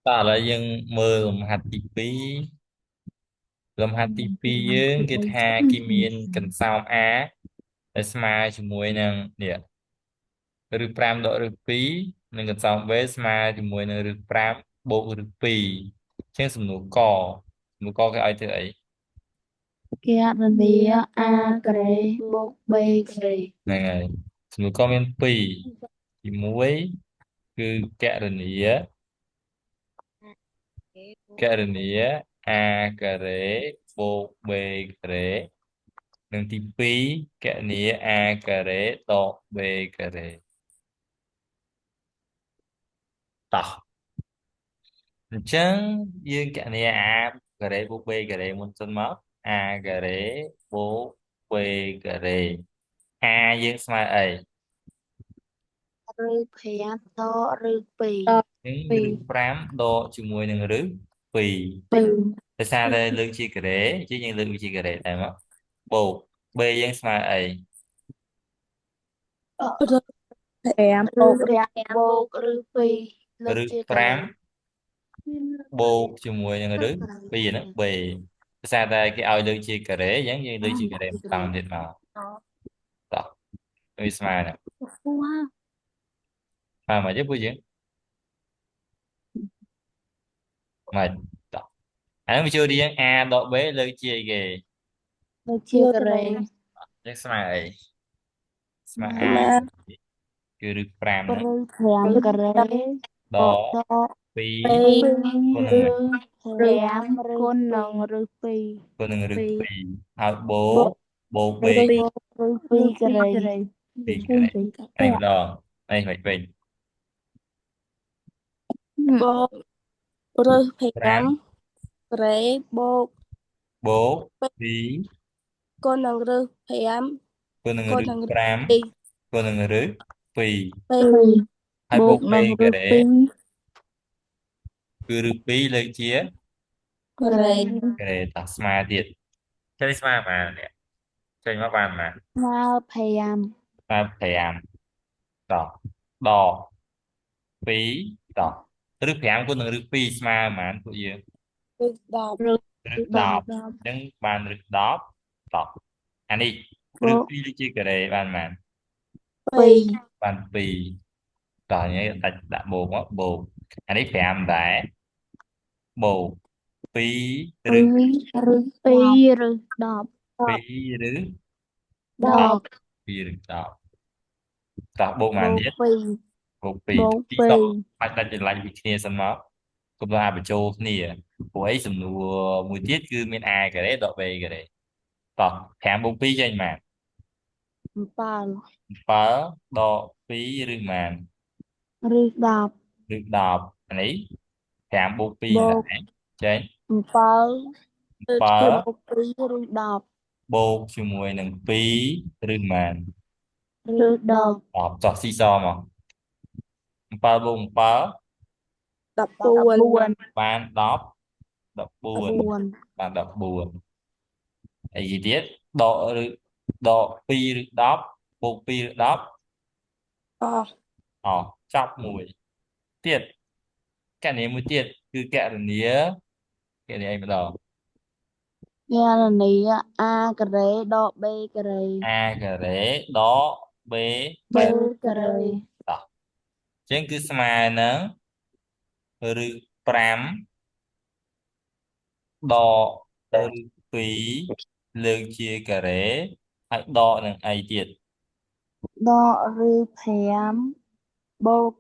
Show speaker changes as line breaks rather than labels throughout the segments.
តើឥឡូវយើងមើលលំហាត់ទី2លំហាត់ទី2យើងគេថាគេមានកន្សោម A ដែលស្មើជាមួយនឹងនេះឬ5ដកឬ2និងកន្សោម B ស្មើជាមួយនឹងឬ5បូកឬ2ជាងសំណួរកគេឲ្យធ្វើអី
គណនា a ការ៉េបូក b ការ៉េ
ហ្នឹងហើយសំណួរកមាន2ទី1គឺគណនាគណនា A ការ៉េបូក B ការ៉េនិងទី2គណនា A ការ៉េដក B ការ៉េតោះអញ្ចឹងយើងគណនា A ការ៉េបូក B ការ៉េមុនសិនមក A ការ៉េបូក B ការ៉េ A យើងស្មើអី
ឬ5ដកឬ2
នឹងឬ5ដកជាមួយនឹងឬ2
2
ដោយសារតែលើកជាការ៉េជាយើងលើកវាជាការ៉េតែមកបូក B យើងស្មើអី
ឬ5បូក5បូកឬ2លើក
ឬ
ជាការ៉េ
5បូកជាមួយនឹងឬ2ហ្នឹង B ដោយសារតែគេឲ្យលើកជាការ៉េអញ្ចឹងយើងលើកជាការ៉េម្ដងទៀតមកតោះវាស្មើណាស្មើមកទេពួកយើងមកតោះអានឹងវាចូលរៀង A ដក B លើកជាអីគេ
លើកជាការ៉េ
យើងស្មើអីស្មើ A
ស្មើ
គឺឬ5ហ្នឹង
ឬ5ការ៉េ
ដ
បូក
ក
ដក
2
2
គុណនឹង
ឬ
ម៉េច
5គុណនឹងឬ2
គុណនឹងឬ2ហើយបូ
បូក
ក B
ឬ2ការ៉េ
2ការ៉េហើយម្ដងនេះមិនវិញ
បូកឬ5
5
ការ៉េបូក
បូក2
គុណនឹងឬ5
គុណនឹងឬ
គុណនឹង
52គុណនឹងឬ22ហើយបូក
បូក
B
នឹងឬ
ការ៉េ
2
គឺឬ2លើកជា
ការ៉េ
ការ៉េតោះស្មើទៀតចេញស្មើបាននេះចេញមកបានបាន
ស្មើ5
ស្មើ5តោះដក2តោះឬ5គុណនឹងឬ2ស្មើប៉ុន្មានពួកយើង
ឬ10ឬ
ឬ10
10
អញ្ចឹងបានឬ10តោះអានេះ
បូ
ឬ
ក
2លើកជាការ៉េបានប៉ុន្មាន
2
បាន2តោះនេះដាច់ដាក់បូកមកបូកអានេះ5ដែរបូក2ឬ
ឬ2ឬ10
2ឬ10
10
2ឬ10តោះបូក
បូក
បានទៀត
2
បូក
បូក
2 2សល់
2
បាច់ដាច់ចម្លាញ់ពីគ្នាសិនមកកុំឲ្យបញ្ចូលគ្នាព្រោះអីសំណួរមួយទៀតគឺមាន A ការ៉េដក B ការ៉េតោះ5បូក2ចេញមក
7
7ដក2ឬម៉ាន
ឬ10
ឬ10អានេះ5បូក2
បូក
ដែរចេញ
7ឬបូក
7
2ឬ10
បូកជាមួយនឹង2ឬម៉ាន
ឬ10
10ចោះស៊ីសមក7បូក7
14
បាន10 14
14
បាន14អីទៀតដកឬដក2ឬ10បូក2ឬ10
អស់
អស់ចប់មួយទៀតកណនីមួយទៀតគឺកណនីអីម្ដង
គណនា a ការ៉េដក b ការ៉េ
A ការ៉េដក B
បូកការ៉េ
តោះអញ្ចឹងគឺស្មើនឹងឬ5ដកឬ2លើកជាការ៉េហើយដកនឹងអីទៀត
ដកឬ5បូក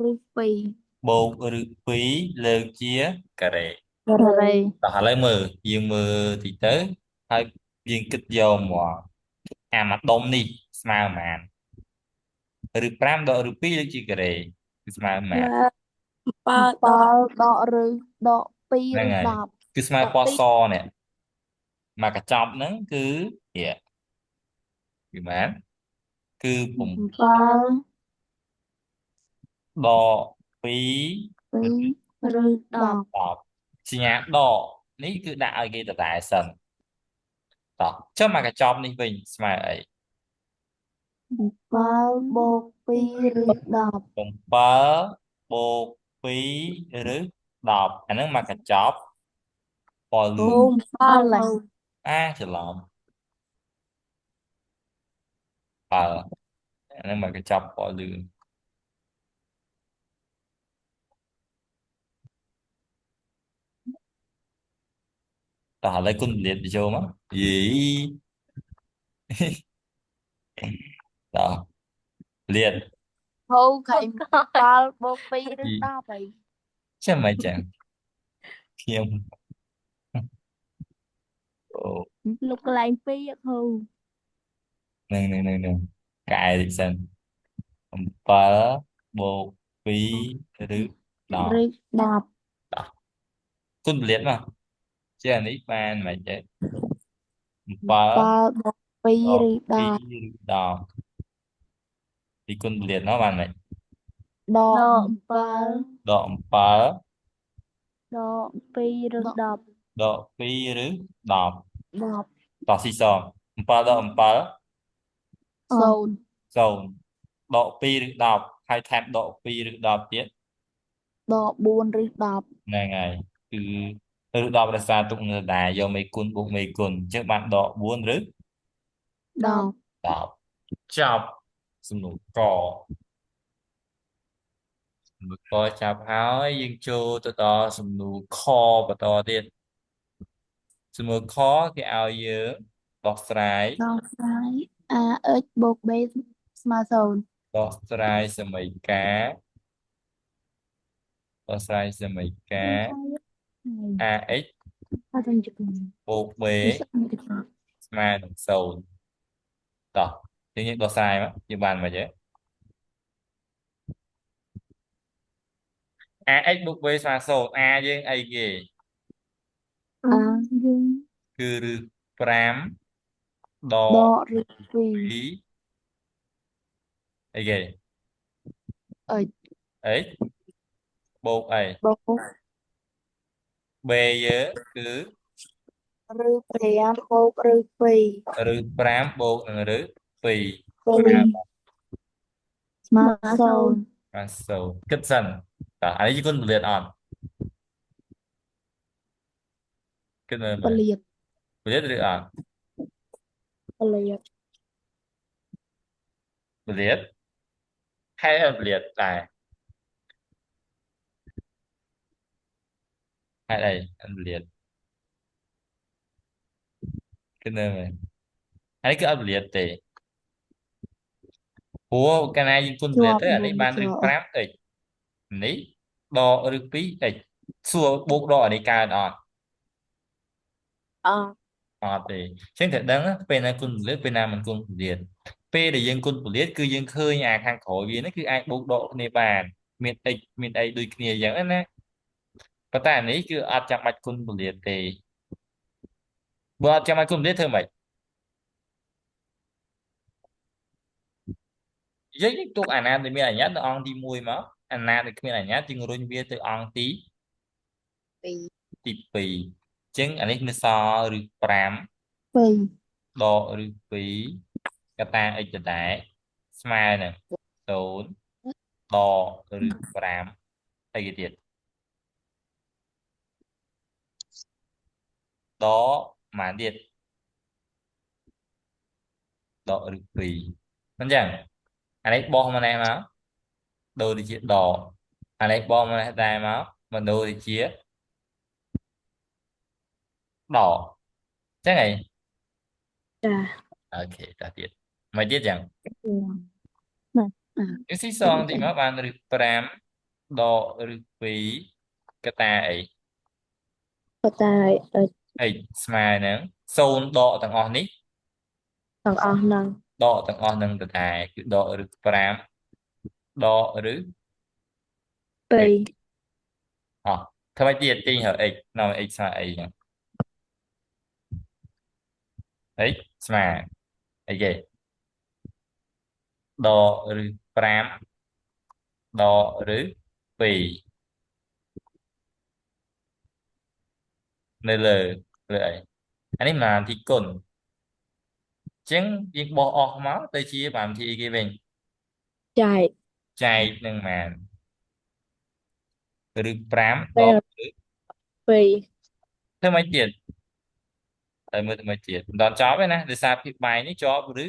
ឬ2
បូកឬ2លើកជាការ៉េ
ការ៉េ
តោះឥឡូវមើលយើងមើលទីទៅហើយយើងគិតយកមកអាមួយដុំនេះស្មើប៉ុន្មានឬ5ដកឬ2លើកជាការ៉េគឺស្មើប៉ុន្មាន
7ដកឬដក2
ហ្នឹង
ឬ
ហើយ
10
គឺស្មើពណ៌សនេះមកកញ្ចប់ហ្នឹងគឺវាគឺប៉ុន្មានគឺ
7
ដក2
2ឬ10
10សញ្ញាដកនេះគឺដាក់ឲ្យគេដដែលសិនតោះចុះមកកញ្ចប់នេះវិញស្មើអី
7បូក2ឬ10
7បូក2ឬ10 10អាហ្នឹងមកកញ្ចប់ពណ៌លឿង
Hôn ba là
ច្រឡំ7អាហ្នឹងមកកញ្ចប់ពណ៌លឿងតោះឥឡូវគុណលាតចូលមកយីតោះលាត
hôn khẩy ba bô phi
យី
rưỡi đo vậy
ចាំមិនចឹងខ្ញុំអូ
lúc lại phi hôn
នឹងកែតិចសិន7បូក2ឬ10
rưỡi đo
10គុណលាតមកជាអានេះបានមិនចេះ7
ba bô phi
បូក
rưỡi
2
đo
ឬ10ពីគុណលាតមកបានមិន
đo ba
ដក7
đo phi rưỡi đo
ដក2ឬ10
đo
តោះស៊ីសង7ដក7
sồn
0ដក2ឬ10ហើយថែមដក2ឬ10ទៀត
đo buôn rưỡi đo
ហ្នឹងហើយគឺឬ10រក្សាទុកនៅដែរយកមេគុណបូកមេគុណអញ្ចឹងបានដក4ឬ
đo
10ចប់សំណួរកសំណួរកចាប់ហើយយើងចូលទៅដល់សំណួរខបន្តទៀតសំណួរខគេឲ្យយើងដោះស្រាយ
đo trái a x bô b mà sồn
ដោះស្រាយសមីការដោះស្រាយសមីការ ax
sao thành chụp
បូក b
này sẽ
ស្មើនឹង0តោះយើងដោះស្រាយមកយើងបានមកទេ ax បូក b ស្មើ0 a យើងអីគេ
a dương
គឺរឹស5ដក
đo rưỡi phi
2អីគេ
ở
x បូកអី
bô
b យើងគឺ
rưỡi phi bô rưỡi phi
រឹស5បូកនឹងរឹស2
phi mà sồn
បាន0គិតសិនតោះអានេះគុណពលាតអត់គិតមើលមើល
liệt
ពលាតឬអត់
liệt
ពលាតហេតុអត់ពលាតដែរហេតុអីអត់ពលាតគិតមើលមើលអានេះគឺអត់ពលាតទេព្រោះកាលណាយើងគុណពលាត
cho
ទៅអានេះបានរឹស
cho
5x នេះដករឹស 2x សួរបូកដកអានេះកើតអត់
ờ
អត់ទេអញ្ចឹងត្រូវដឹងណាពេលណាគុណពលាតពេលណាមិនគុណពលាតពេលដែលយើងគុណពលាតគឺយើងឃើញអាខាងក្រោយវានេះគឺអាចបូកដកគ្នាបានមាន x មានអីដូចគ្នាអញ្ចឹងណាប៉ុន្តែអានេះគឺអត់ចាំបាច់គុណពលាតទេបើអត់ចាំបាច់គុណពលាតធ្វើម៉េចយើងទុកអាណាដែលមានអញ្ញត្តិនៅអង្គទី1មកអាណាដែលគ្មានអញ្ញត្តិយើងរុញវាទៅអង្គទី
phi
2អញ្ចឹងអានេះនៅសល់ឬ5
phi
ដកឬ2កតា x ដដែលស្មើនឹង0ដកឬ5អីគេទៀតដកប៉ុន្មានទៀតដកឬ2មិនចឹងអានេះបោះមកនេះមកដូរទៅជាដកអានេះបោះមកនេះដែរមកមកដូរទៅជាដកចឹងហី
trà
អូខេតោះទៀតមកទៀតចឹង
nè à
យើងស៊ីសងតិចមកបានឬ5ដកឬ2កតាអី
có tài ở
x ស្មើនឹង0ដកទាំងអស់នេះ
tầng o nâng
ដកទាំងអស់នឹងទៅដែរគឺដកឬ5ដកឬ x
phi
អស់ធ្វើម៉េចទៀតទាញរក x នាំ x ស្មើអីចឹង x ស្មើអីគេដកឬ5ដកឬ2នៅលើអីអានេះមកទីគុណអញ្ចឹងយើងបោះអស់មកទៅជាបានទីគេវិញ
chạy
ចែកនឹងបាន ឬ5ដក
ពេល
ឬ
ពីរ
ធ្វើម៉េចទៀតតែមើលធ្វើម៉េចទៀតមិនដល់ចប់ទេណាដោយសារភាពបែងនេះជាប់ឬ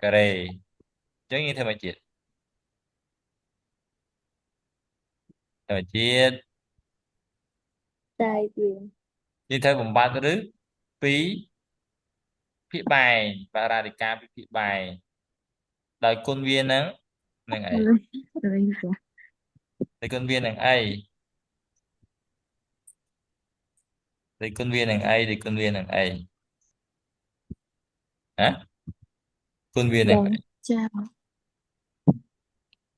ការ៉េអញ្ចឹងយើងធ្វើម៉េចទៀតធ្វើម៉េចទៀត
តែវា
យើងត្រូវបំបត្តិឬពីភាគបែងបារាធិការពីភាគបែងដោយគុណវានឹងអីដោយគុណវានឹងអីដោយគុណវានឹងអីដោយគុណវានឹងអីហ៎គុណវានឹង
បង
អី
ចា៎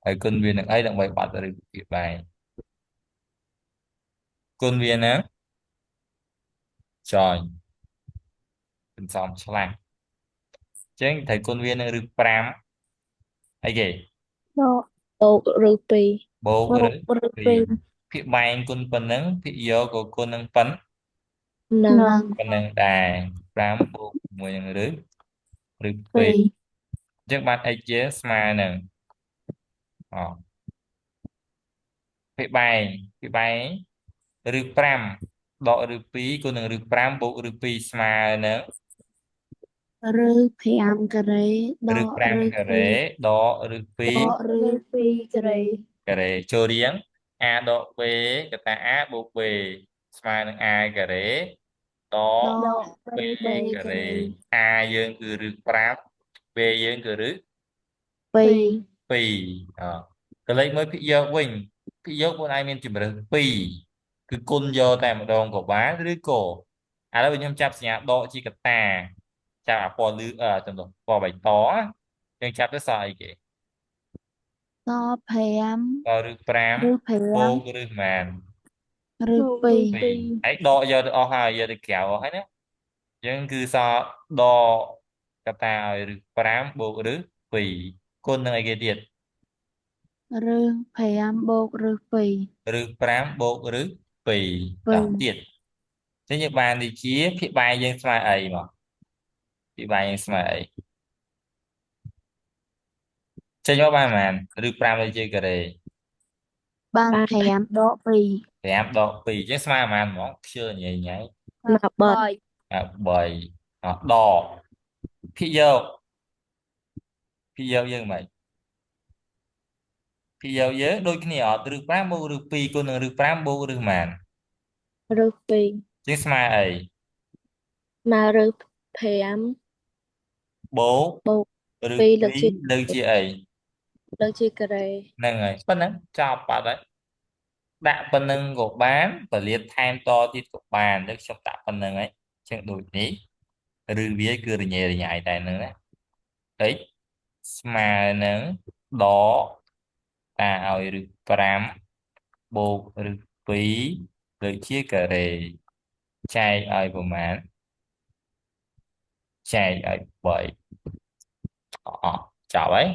ហើយគុណវានឹងអីដើម្បីបាត់ឬភាគបែងគុណវានឹងចយសន្សំឆ្លាស់អញ្ចឹងត្រូវគុណវានឹងឬ5អីគេ
ដក
បូកឬពីរប
ូកឬ
ឬ
ពី
ពីរ
ភាគបែងគុណប៉ុណ្ណឹងភាគយកក៏គុណនឹងប៉ុណ្ណ
នឹង
នឹង
ប៉ុណ្ណឹងដែរ5បូកជាមួយនឹងឬ
ពី
2
រ
អញ្ចឹងបាន x ជាស្មើនឹងភាគបែងឬ5ដកឬ2គុណនឹងឬ5បូកឬ2ស្មើនឹង
ឬ5ការ៉េដ
ឬ
ក
5
ឬ
ការ៉េ
ពីរ
ដកឬ2
ដកឬ2ការ៉េ
ការ៉េចូលរៀង a ដក b កតា a បូក b ស្មើនឹង a ការ៉េដក
ដក
b
3
ការ
ការ៉េ
៉េ a យើងគឺឬ5 b យើងគឺឬ
2
2ក៏លេខមើលភាគយកវិញភាគយកខ្លួនឯងមានជម្រើស2គឺគុណយកតែម្ដងក៏បានឬក៏ឥឡូវខ្ញុំចាប់សញ្ញាដកជាកតាចាប់អាពណ៌លឺចំនួនពណ៌បៃតងយើងចាប់ទៅសល់អីគេ
ដក5
តឬ5
ឬ
បូ
5
កឬម៉ាន
ឬ2
2ហើយដកយកទៅអស់ហើយយកទៅក្រៅអស់ហើយណាយើងគឺសល់ដកកតាឲ្យឬ5បូកឬ2គុណនឹងអីគេទៀត
ឬ5បូកឬ2
ឬ5បូកឬ2ដល់ទៀតអញ្ចឹងយើងបានដូចជាភាគបែងយើងស្មើអីមកភាគបែងយើងស្មើអីចេញមកបានប៉ុន្មានឬ5ដូចជាការ៉េ
បាន
បាន
5ដក2
5ដក2អញ្ចឹងស្មើប៉ុន្មានហ្មងខ្ជិលញ៉ៃញ៉ៃ
មកបត់
3ដកភាគយកយើងមិនភាគយកយើងដូចគ្នាអត់ឬ5បូកឬ2គុណនឹងឬ5បូកឬប៉ុន្មាន
ឬពីរ
អញ្ចឹងស្មើអី
មកឬ5
បូក
បូក
ឬ
2លើកជា
2លើកជាអី
លើកជាការ៉េ
ហ្នឹងហើយប៉ុណ្ណឹងចប់បាត់ហើយដាក់ប៉ុណ្្នឹងក៏បានពលាតថែមតទៀតក៏បានតែខ្ញុំដាក់ប៉ុណ្្នឹងហើយអញ្ចឹងដូចនេះឬវាគឺរញ៉េរញ៉ៃតែហ្នឹងណាហិចស្មើនឹងដកតាឲ្យឬ5បូកឬ2ដូចជាការ៉េចែកឲ្យប្រមាណចែកឲ្យ3ចប់ហើយ